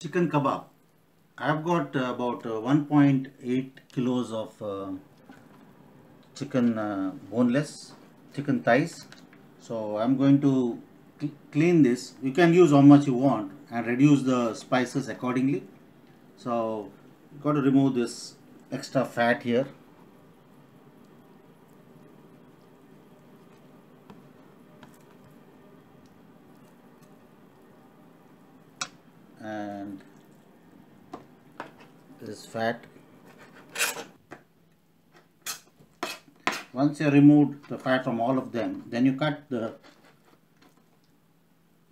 Chicken kebab. I've got about 1.8 kilos of chicken boneless chicken thighs. So I'm going to clean this. You can use how much you want and reduce the spices accordingly. So got to remove this extra fat here. And this fat. Once you remove the fat from all of them, then you cut the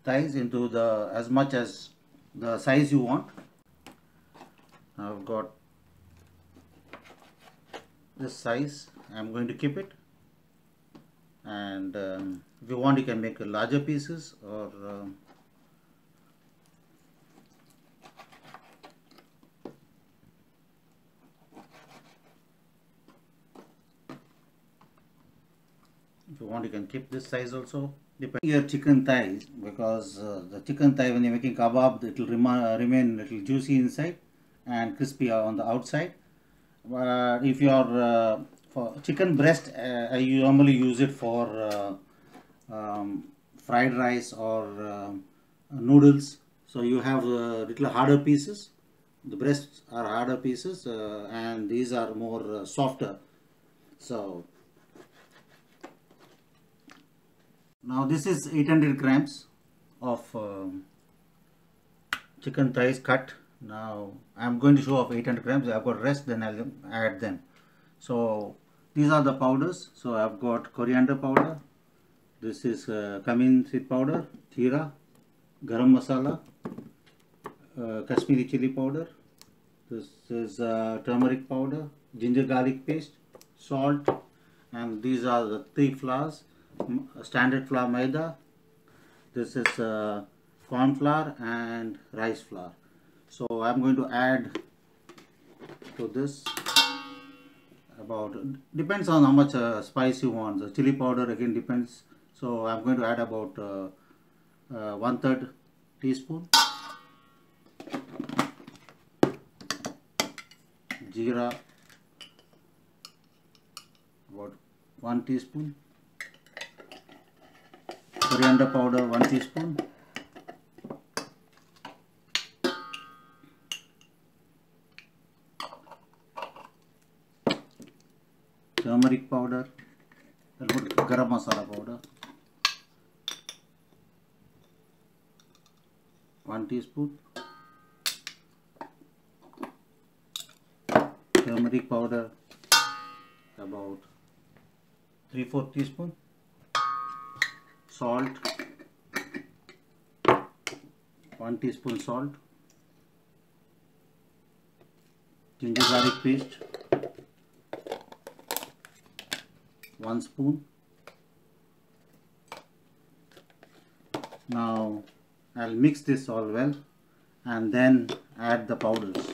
thighs into as much as the size you want. I've got this size. I'm going to keep it, and if you want you can make larger pieces, or if you want you can keep this size also. Depending your chicken thighs, because the chicken thigh when you're making kebab it will remain little juicy inside and crispy on the outside. If you're for chicken breast, I normally use it for fried rice or noodles. So you have little harder pieces. The breasts are harder pieces, and these are more softer. So now this is 800 grams of chicken thighs cut. Now I'm going to show off 800 grams. I've got rest, then I'll add them. So these are the powders. So I've got coriander powder. This is cumin seed powder, jeera, garam masala, Kashmiri chili powder. This is turmeric powder, ginger garlic paste, salt, and these are the 3 flours. Standard flour maida. This is corn flour and rice flour. So I'm going to add to this about, depends on how much spice you want. The chili powder again depends. So I'm going to add about 1/3 teaspoon. Jeera, about 1 teaspoon. Coriander powder 1 teaspoon. Turmeric powder. I'll put garam masala powder 1 teaspoon. Turmeric powder about 3/4 teaspoon. Salt 1 teaspoon salt. Ginger garlic paste 1 spoon. Now I'll mix this all well and then add the powders.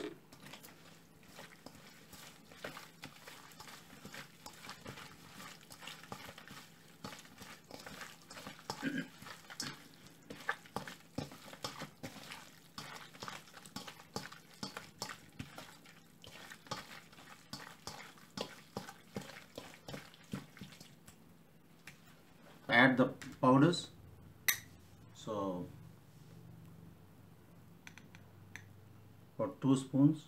Add the powders. So for 2 spoons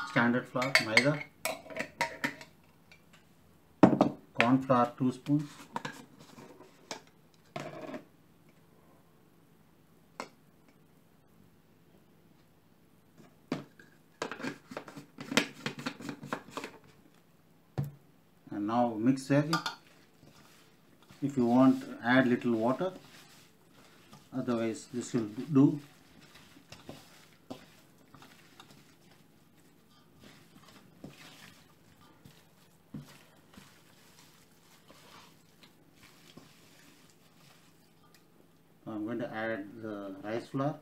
standard flour maida, corn flour 2 spoons, and now mix it. If you want, add little water, otherwise this will do. I'm going to add the rice flour.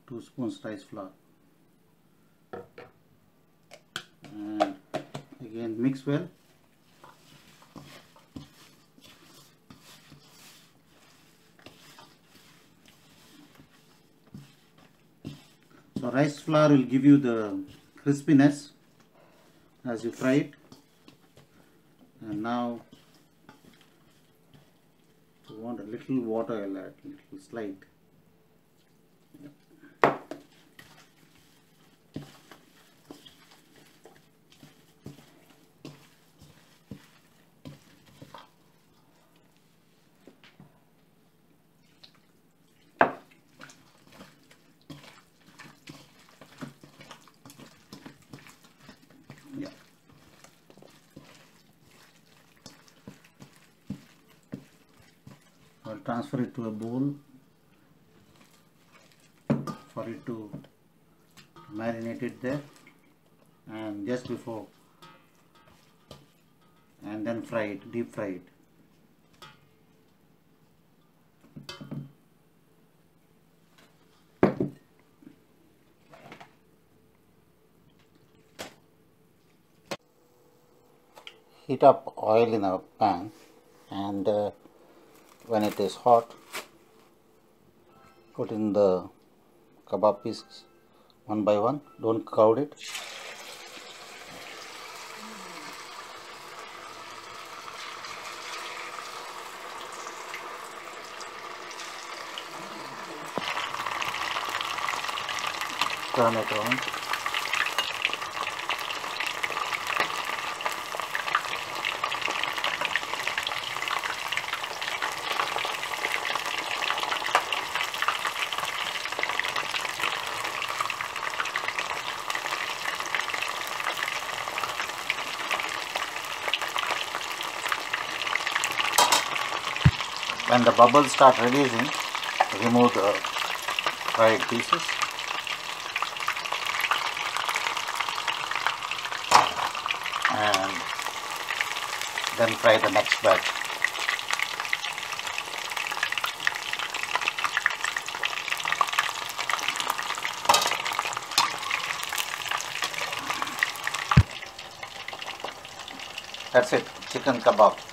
Two spoons rice flour. And again mix well. So rice flour will give you the crispiness as you fry it. And now you want a little water, I'll add a little slight. Yeah. I'll transfer it to a bowl for it to marinate it there, and just before, and then fry it, deep fry it. Heat up oil in a pan, and when it is hot, put in the kebab pieces one by one. Don't crowd it. Turn it around. When the bubbles start releasing, remove the fried pieces. And then fry the next batch. That's it, chicken kebab.